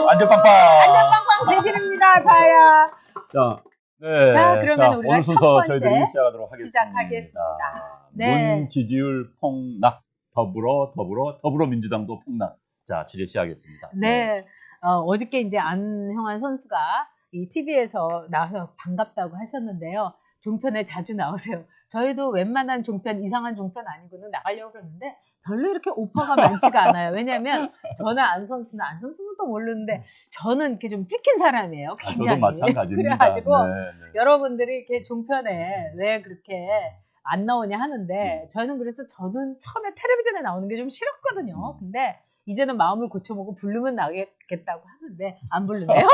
안전빵빵. 안전빵빵 대길입니다. 자야. 자, 네. 자, 그러면 우리가 오늘 순서 첫 번째 저희들이 시작하도록 하겠습니다. 시작하겠습니다. 네. 문 지지율 폭락, 더불어민주당도 폭락. 자, 취재 시작하겠습니다. 네. 어저께 이제 안형환 선수가 이 TV에서 나와서 반갑다고 하셨는데요. 종편에 자주 나오세요. 저희도 웬만한 종편, 이상한 종편 아니고는 나가려고 그러는데 별로 이렇게 오퍼가 많지가 않아요. 왜냐면 저는 안 선수는 또 모르는데 저는 이렇게 좀 찍힌 사람이에요. 굉장히. 저도 마찬가지입니다. 그래가지고 네. 여러분들이 이렇게 종편에 왜 그렇게 안 나오냐 하는데 저는 처음에 텔레비전에 나오는 게 좀 싫었거든요. 근데 이제는 마음을 고쳐보고 부르면 나가겠다고 하는데 안 부르네요.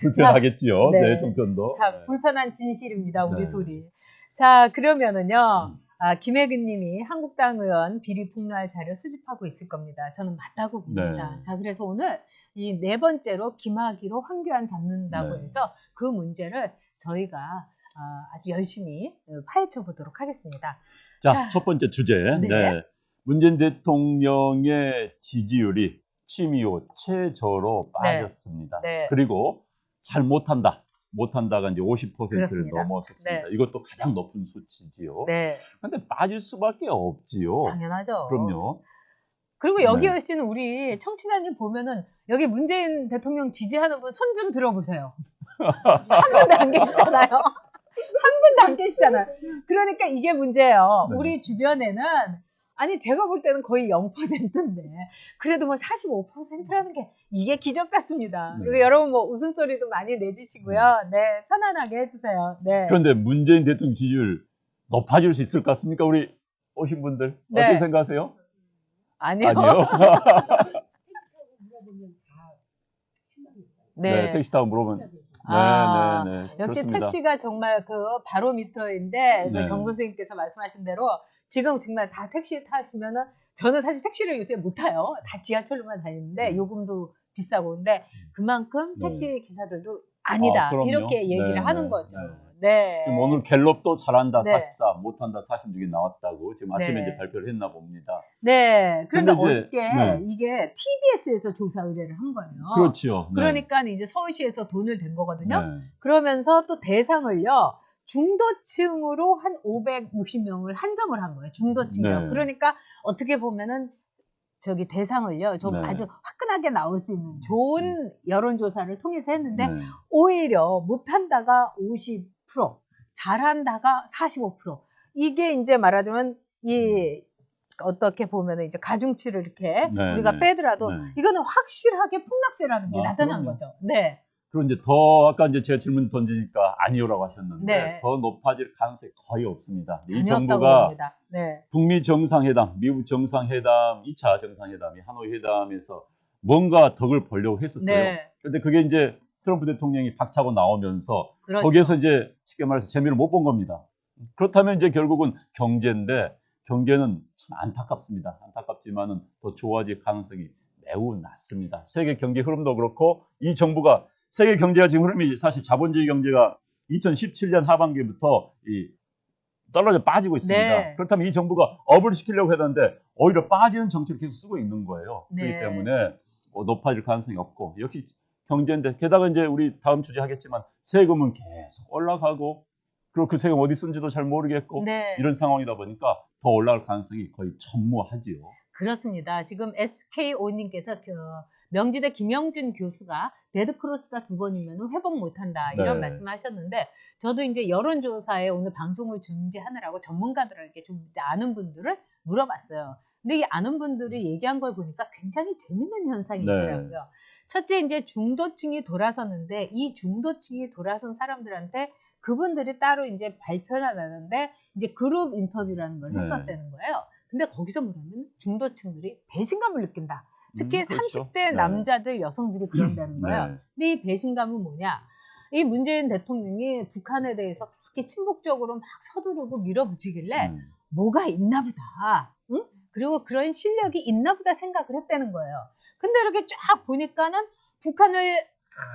불편하겠지요. 네. 네, 종편도. 자, 불편한 진실입니다. 우리 네. 둘이. 자, 그러면은요. 김혜근 님이 한국당 의원 비리 폭로할 자료 수집하고 있을 겁니다. 저는 맞다고 봅니다. 네. 자, 그래서 오늘 이 네 번째로 김학의로 황교안 잡는다고 네. 해서 그 문제를 저희가 아주 열심히 파헤쳐 보도록 하겠습니다. 자, 첫 번째 주제. 네. 네. 문재인 대통령의 지지율이 취미호 최저로 빠졌습니다. 네. 그리고 잘 못한다가 이제 50%를 그렇습니다. 넘었었습니다. 네. 이것도 가장 높은 수치지요. 네. 근데 빠질 수밖에 없지요. 당연하죠. 그럼요. 그리고 여기 네. 오시는 우리 청취자님 보면은 여기 문재인 대통령 지지하는 분 손 좀 들어보세요. 한 분도 안 계시잖아요. 한 분도 안 계시잖아요. 그러니까 이게 문제예요. 네. 우리 주변에는 아니 제가 볼 때는 거의 0%인데 그래도 뭐 45%라는 게 이게 기적 같습니다. 네. 그리고 여러분 뭐 웃음소리도 많이 내주시고요. 네, 편안하게 해주세요. 네. 그런데 문재인 대통령 지지율 높아질 수 있을 것 같습니까? 우리 오신 분들 네. 어떻게 생각하세요? 아니요. 네, 택시 타고 물어보면. 네. 역시 그렇습니다. 택시가 정말 그 바로미터인데 네. 정 선생님께서 말씀하신 대로 지금 정말 다 택시 타시면은 저는 사실 택시를 요새 못 타요. 다 지하철로만 다니는데 요금도 비싸고 근데 그만큼 택시 기사들도 아니다 그럼요. 이렇게 얘기를 하는 네. 거죠. 네. 네. 지금 오늘 갤럽도 잘한다 네. 44, 못한다 46이 나왔다고 지금 아침에 네. 이제 발표를 했나 봅니다. 네. 그런데 근데 이제, 어저께 네. 이게 TBS에서 조사 의뢰를 한 거예요. 그렇죠. 네. 그러니까 이제 서울시에서 돈을 댄 거거든요. 네. 그러면서 또 대상을요. 중도층으로 한 560명을 한정을 한 거예요. 중도층이요. 네. 그러니까 어떻게 보면은 저기 대상을요. 좀 네. 아주 화끈하게 나올 수 있는 좋은 여론조사를 통해서 했는데 네. 오히려 못한다가 50%, 잘한다가 45%. 이게 이제 말하자면 이 어떻게 보면은 이제 가중치를 이렇게 네, 우리가 네. 빼더라도 네. 이거는 확실하게 폭락세라는 게 나타난 그럼요. 거죠. 네. 그리고 이제 더 아까 이제 제가 질문 던지니까 아니요라고 하셨는데 네. 더 높아질 가능성이 거의 없습니다. 이 전혀 없다고 정부가 봅니다. 네. 북미 정상회담, 미국 정상회담, 2차 정상회담이 하노이 회담에서 뭔가 덕을 보려고 했었어요. 네. 근데 그게 이제 트럼프 대통령이 박차고 나오면서 그렇죠. 거기에서 이제 쉽게 말해서 재미를 못 본 겁니다. 그렇다면 이제 결국은 경제인데 경제는 참 안타깝습니다. 안타깝지만은 더 좋아질 가능성이 매우 낮습니다. 세계 경제 흐름도 그렇고 이 정부가 세계 경제가 지금 흐름이 사실 자본주의 경제가 2017년 하반기부터 떨어져 빠지고 있습니다. 네. 그렇다면 이 정부가 업을 시키려고 했는데 오히려 빠지는 정책을 계속 쓰고 있는 거예요. 네. 그렇기 때문에 높아질 가능성이 없고 역시 경제인데 게다가 이제 우리 다음 주제 하겠지만 세금은 계속 올라가고 그리고 그 세금 어디 쓴지도 잘 모르겠고 네. 이런 상황이다 보니까 더 올라갈 가능성이 거의 전무하지요. 그렇습니다. 지금 SKO님께서 명지대 김영준 교수가 데드크로스가 2번이면 회복 못한다 이런 네. 말씀하셨는데 저도 이제 여론조사에 오늘 방송을 준비하느라고 전문가들에게 좀 아는 분들을 물어봤어요. 근데 이 아는 분들이 얘기한 걸 보니까 굉장히 재밌는 현상이 네. 있더라고요. 첫째 이제 중도층이 돌아섰는데 이 중도층이 돌아선 사람들한테 그분들이 따로 이제 발표를 하는데 이제 그룹 인터뷰라는 걸 네. 했었다는 거예요. 근데 거기서 뭐냐면 중도층들이 배신감을 느낀다. 특히 그렇죠. 30대 네. 남자들, 여성들이 그런다는 거예요. 네. 근데 이 배신감은 뭐냐? 이 문재인 대통령이 북한에 대해서 그렇게 친북적으로 막 서두르고 밀어붙이길래 뭐가 있나 보다. 응? 그리고 그런 실력이 있나 보다 생각을 했다는 거예요. 근데 이렇게 쫙 보니까는 북한을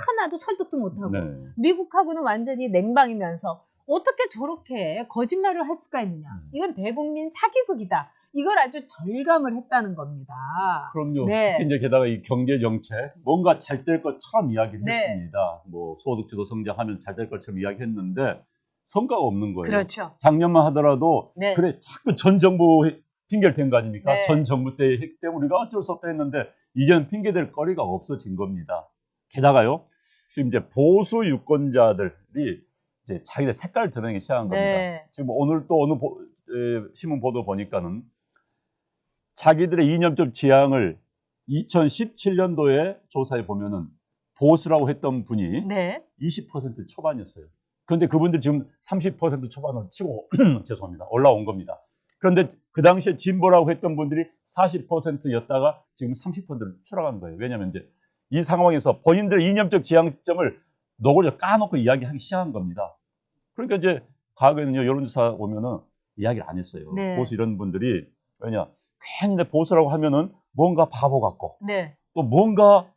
하나도 설득도 못하고 네. 미국하고는 완전히 냉방이면서 어떻게 저렇게 거짓말을 할 수가 있느냐. 이건 대국민 사기극이다. 이걸 아주 절감을 했다는 겁니다. 그럼요. 네. 특히 이제 게다가 이 경제 정책 뭔가 잘 될 것처럼 이야기를 네. 했습니다. 뭐 소득주도 성장하면 잘 될 것처럼 이야기했는데 성과가 없는 거예요. 그렇죠. 작년만 하더라도 네. 그래 자꾸 전 정부 핑계를 댄 거 아닙니까? 네. 전 정부 때 했기 때문에 우리가 어쩔 수 없다 했는데 이제는 핑계댈 거리가 없어진 겁니다. 게다가요. 지금 이제 보수 유권자들이 이제 자기들 색깔을 드러내기 시작한 겁니다. 네. 지금 오늘 또 어느 신문 보도 보니까는 자기들의 이념적 지향을 2017년도에 조사해 보면은 보수라고 했던 분이 네. 20% 초반이었어요. 그런데 그분들 지금 30% 초반으로 치고 죄송합니다. 올라온 겁니다. 그런데 그 당시에 진보라고 했던 분들이 40%였다가 지금 30%로 추락한 거예요. 왜냐하면 이제 이 상황에서 본인들의 이념적 지향점을 노골적으로 까놓고 이야기하기 시작한 겁니다. 그러니까 이제 과거에는요, 여론조사 보면은 이야기를 안 했어요. 네. 보수 이런 분들이 왜냐 괜히 내 보수라고 하면은 뭔가 바보 같고 네. 또 뭔가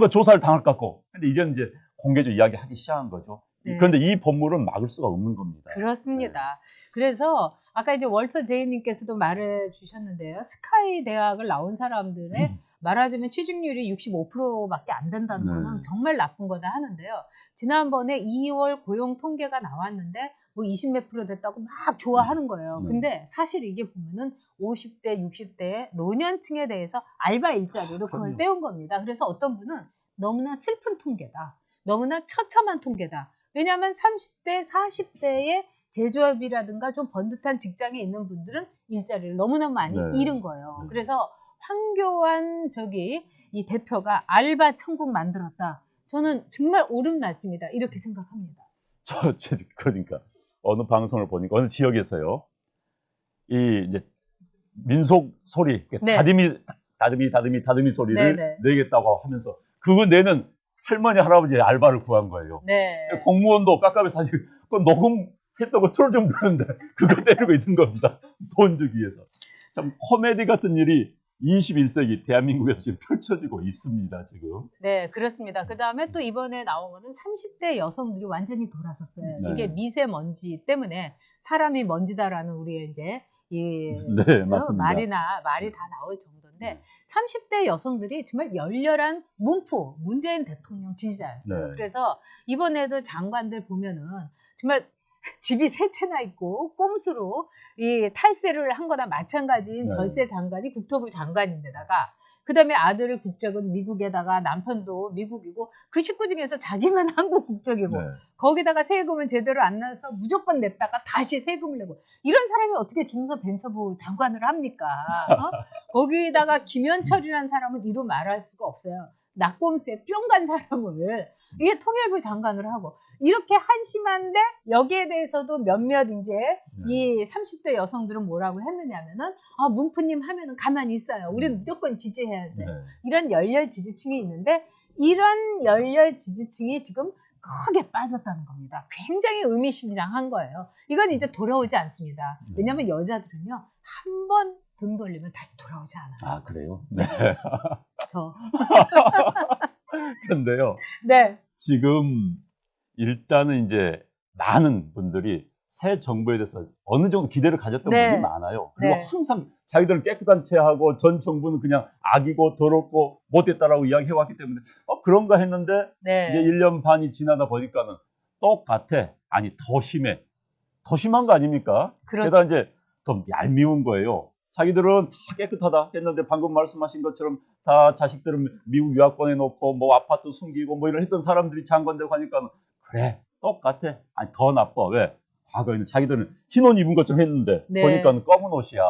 조사를 당할 것 같고. 근데 이제는 이제 공개적으로 이야기하기 시작한 거죠. 네. 그런데 이 법물은 막을 수가 없는 겁니다. 그렇습니다. 그래서 아까 이제 월터 제이님께서도 말해 주셨는데요. 스카이 대학을 나온 사람들의 말하자면 취직률이 65%밖에 안 된다는 네. 거는 정말 나쁜 거다 하는데요. 지난번에 2월 고용 통계가 나왔는데 뭐 20 몇 프로 됐다고 막 좋아하는 거예요. 네. 근데 사실 이게 보면은 50대, 60대의 노년층에 대해서 알바 일자리로 그걸 그럼요. 떼온 겁니다. 그래서 어떤 분은 너무나 슬픈 통계다. 너무나 처참한 통계다. 왜냐하면 30대, 40대의 제조업이라든가 좀 번듯한 직장에 있는 분들은 일자리를 너무나 많이 네. 잃은 거예요. 네. 그래서 황교안 이 대표가 알바 천국 만들었다. 저는 정말 옳은 말씀이다. 이렇게 생각합니다. 그러니까 어느 방송을 보니까 어느 지역에서요. 이 이제 민속 소리, 네. 다듬이 소리를 네네. 내겠다고 하면서 그거 내는 할머니 할아버지의 알바를 구한 거예요. 네. 공무원도 깝깝해 사실 그 녹음했던 거 틀어 좀 되는데 그거 때리고 있는 겁니다. 돈 주기 위해서. 참 코미디 같은 일이 21세기 대한민국에서 지금 펼쳐지고 있습니다. 지금. 네, 그렇습니다. 그 다음에 또 이번에 나온 거는 30대 여성들이 완전히 돌아섰어요. 네. 이게 미세먼지 때문에 사람이 먼지다라는 우리의 이제 네, 맞습니다. 말이 다 나올 정도인데 30대 여성들이 정말 열렬한 문재인 대통령 지지자였어요. 네. 그래서 이번에도 장관들 보면은 정말 집이 세 채나 있고 꼼수로 이 탈세를 한 거나 마찬가지인 네. 절세 장관이 국토부 장관인데다가 그다음에 아들을 국적은 미국에다가 남편도 미국이고 그 식구 중에서 자기만 한국 국적이고 네. 거기다가 세금은 제대로 안 나서 무조건 냈다가 다시 세금을 내고 이런 사람이 어떻게 중소벤처부 장관을 합니까? 거기다가 김현철이라는 사람은 이루 말할 수가 없어요. 낙곰수에 뿅 간 사람을 이게 통일부 장관을 하고 이렇게 한심한데 여기에 대해서도 몇몇 이제 이 30대 여성들은 뭐라고 했느냐면은 문프님 하면은 가만히 있어요. 우리는 무조건 지지해야 돼. 네. 이런 열렬 지지층이 있는데 이런 열렬 지지층이 지금 크게 빠졌다는 겁니다. 굉장히 의미심장한 거예요. 이건 이제 돌아오지 않습니다. 왜냐하면 여자들은요 한 번 등 돌리면 다시 돌아오지 않아요. 아, 그래요? 네. 그런데요. 네. 지금 일단은 이제 많은 분들이 새 정부에 대해서 어느 정도 기대를 가졌던 네. 분이 많아요. 그리고 네. 항상 자기들은 깨끗한 채하고 전 정부는 그냥 악이고 더럽고 못됐다라고 이야기해왔기 때문에 그런가 했는데 네. 이제 1년 반이 지나다 보니까는 똑같아. 아니 더 심해. 더 심한 거 아닙니까? 그렇죠. 게다가 이제 더 얄미운 거예요. 자기들은 다 깨끗하다 했는데 방금 말씀하신 것처럼 다 자식들은 미국 유학 보내놓고 뭐 아파트 숨기고 뭐 이런 했던 사람들이 장관되고 하니까 그래 똑같아. 아니 더 나빠. 왜? 과거에는 자기들은 흰 옷 입은 것처럼 했는데 네. 보니까 검은 옷이야.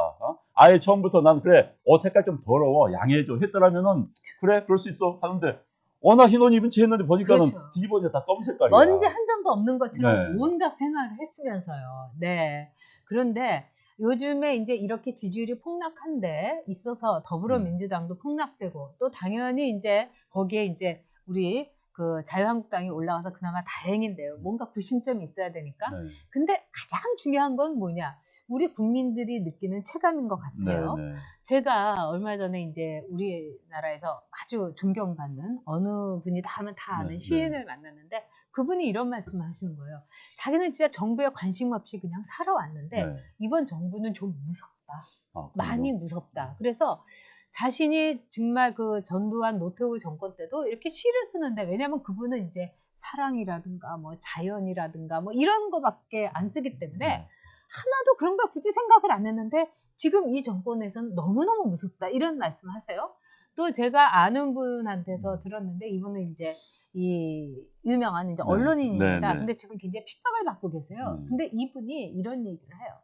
아예 처음부터 난 그래 옷 색깔 좀 더러워 양해해줘 했더라면은 그래 그럴 수 있어 하는데 워낙 흰 옷 입은 채 했는데 보니까는 그렇죠. 뒤집어져 다 검은 색깔이야. 먼지 한 점도 없는 것처럼 네. 온갖 생활을 했으면서요. 네. 그런데 요즘에 이제 이렇게 지지율이 폭락한데 있어서 더불어민주당도 폭락세고 또 당연히 이제 거기에 이제 우리 그 자유한국당이 올라와서 그나마 다행인데요. 뭔가 구심점이 있어야 되니까. 네. 근데 가장 중요한 건 뭐냐? 우리 국민들이 느끼는 체감인 것 같아요. 네, 네. 제가 얼마 전에 이제 우리나라에서 아주 존경받는 어느 분이다 하면 다 아는 네, 시인을 만났는데 그분이 이런 말씀을 하시는 거예요. 자기는 진짜 정부에 관심 없이 그냥 살아왔는데 네. 이번 정부는 좀 무섭다. 무섭다. 아, 많이 그럼요. 무섭다. 그래서 자신이 정말 그 전두환 노태우 정권 때도 이렇게 시를 쓰는데, 왜냐면 그분은 이제 사랑이라든가 뭐 자연이라든가 뭐 이런 거밖에 안 쓰기 때문에 네. 하나도 그런 걸 굳이 생각을 안 했는데, 지금 이 정권에서는 너무너무 무섭다 이런 말씀 하세요. 또 제가 아는 분한테서 들었는데, 이분은 이제 이 유명한 이제 네. 언론인입니다. 네, 네. 근데 지금 굉장히 핍박을 받고 계세요. 음. 근데 이분이 이런 얘기를 해요.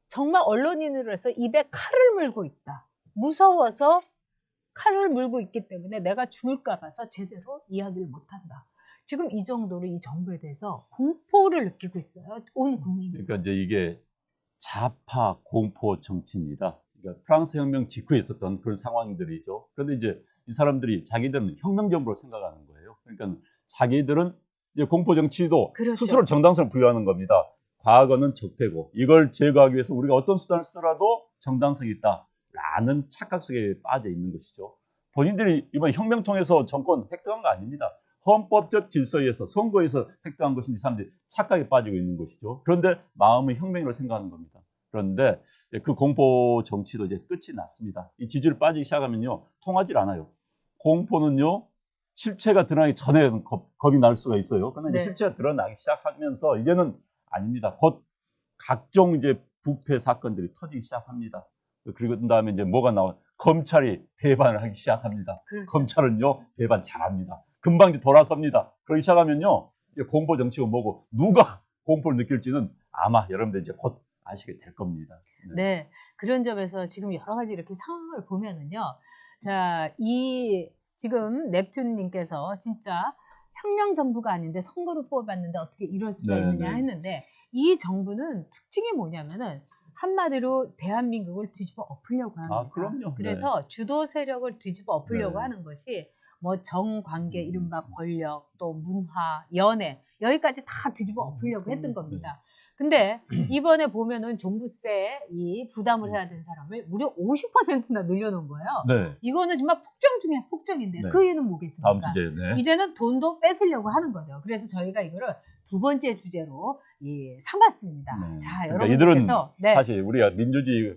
정말 언론인으로서 입에 칼을 물고 있다. 무서워서 칼을 물고 있기 때문에 내가 죽을까 봐서 제대로 이야기를 못한다. 지금 이 정도로 이 정부에 대해서 공포를 느끼고 있어요. 온 국민이. 그러니까 이제 이게 좌파 공포 정치입니다. 그러니까 프랑스 혁명 직후에 있었던 그런 상황들이죠. 그런데 이제 이 사람들이 자기들은 혁명 정부로 생각하는 거예요. 그러니까 자기들은 이제 공포 정치도 그렇죠. 스스로 정당성을 부여하는 겁니다. 과거는 적폐고 이걸 제거하기 위해서 우리가 어떤 수단을 쓰더라도 정당성이 있다라는 착각 속에 빠져 있는 것이죠. 본인들이 이번 혁명 통해서 정권 획득한 거 아닙니다. 헌법적 질서에서 선거에서 획득한 것인 이 사람들이 착각에 빠지고 있는 것이죠. 그런데 마음은 혁명으로 생각하는 겁니다. 그런데 그 공포 정치도 이제 끝이 났습니다. 이 지지율 빠지기 시작하면요, 통하질 않아요. 공포는요, 실체가 드러나기 전에 겁이 날 수가 있어요. 그런데 이제 네. 실체가 드러나기 시작하면서 이제는 아닙니다. 곧 각종 이제 부패 사건들이 터지기 시작합니다. 그리고 그 다음에 이제 뭐가 나와? 검찰이 배반을 하기 시작합니다. 그렇죠. 검찰은요, 배반 잘합니다. 금방 이제 돌아섭니다. 그러기 시작하면요, 이제 공포 정치가 뭐고 누가 공포를 느낄지는 아마 여러분들 이제 곧 아시게 될 겁니다. 네. 그런 점에서 지금 여러 가지 이렇게 상황을 보면은요. 자, 이 지금 넵튠님께서 진짜 혁명 정부가 아닌데 선거로 뽑았는데 어떻게 이럴 수가 네, 있느냐 네. 했는데, 이 정부는 특징이 뭐냐면은 한마디로 대한민국을 뒤집어 엎으려고 합니다. 아, 그럼요. 그래서 주도 세력을 뒤집어 엎으려고 네. 하는 것이 뭐 정관계, 음. 이른바 권력, 또 문화, 연애, 여기까지 다 뒤집어 엎으려고 했던 그럼요. 겁니다. 근데 이번에 보면은 종부세 이 부담을 해야 되는 사람을 무려 50%나 늘려놓은 거예요. 네. 이거는 정말 폭정 중에 폭정인데, 네. 그 이유는 뭐겠습니까? 다음 주제에. 네. 이제는 돈도 뺏으려고 하는 거죠. 그래서 저희가 이거를 두 번째 주제로 삼았습니다. 네. 자, 그러니까 이들은 여러분께서 사실 우리가 민주주의,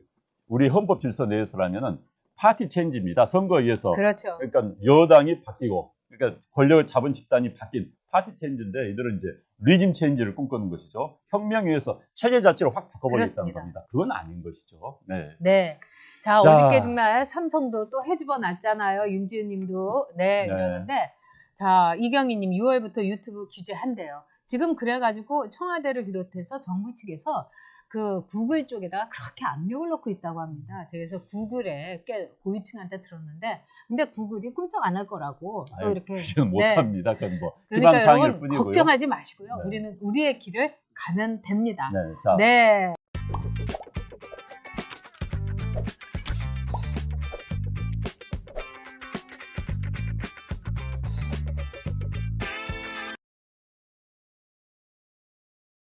우리 헌법 질서 내에서라면은 파티 체인지입니다. 선거에 의해서. 그렇죠. 그러니까 여당이 바뀌고, 그러니까 권력을 잡은 집단이 바뀐 파티 체인지인데, 이들은 이제 리짐 체인지를 꿈꾸는 것이죠. 혁명에 의해서 체제 자체를 확 바꿔버리겠다는 그렇습니다. 겁니다. 그건 아닌 것이죠. 네. 네. 자, 자. 어저께 정말 삼성도 또 해집어 놨잖아요. 윤지은 님도. 네, 네. 그러는데, 자, 이경희 님 6월부터 유튜브 규제한대요. 지금 그래가지고 청와대를 비롯해서 정부 측에서 그 구글 쪽에다가 그렇게 압력을 넣고 있다고 합니다. 그래서 구글에 꽤 고위층한테 들었는데, 근데 구글이 꿈쩍 안 할 거라고 또 아유, 이렇게. 그건 네. 못합니다. 그건 뭐 그러니까 희망 사항일 여러분 뿐이고요. 걱정하지 마시고요. 네. 우리는 우리의 길을 가면 됩니다. 네. 자. 네.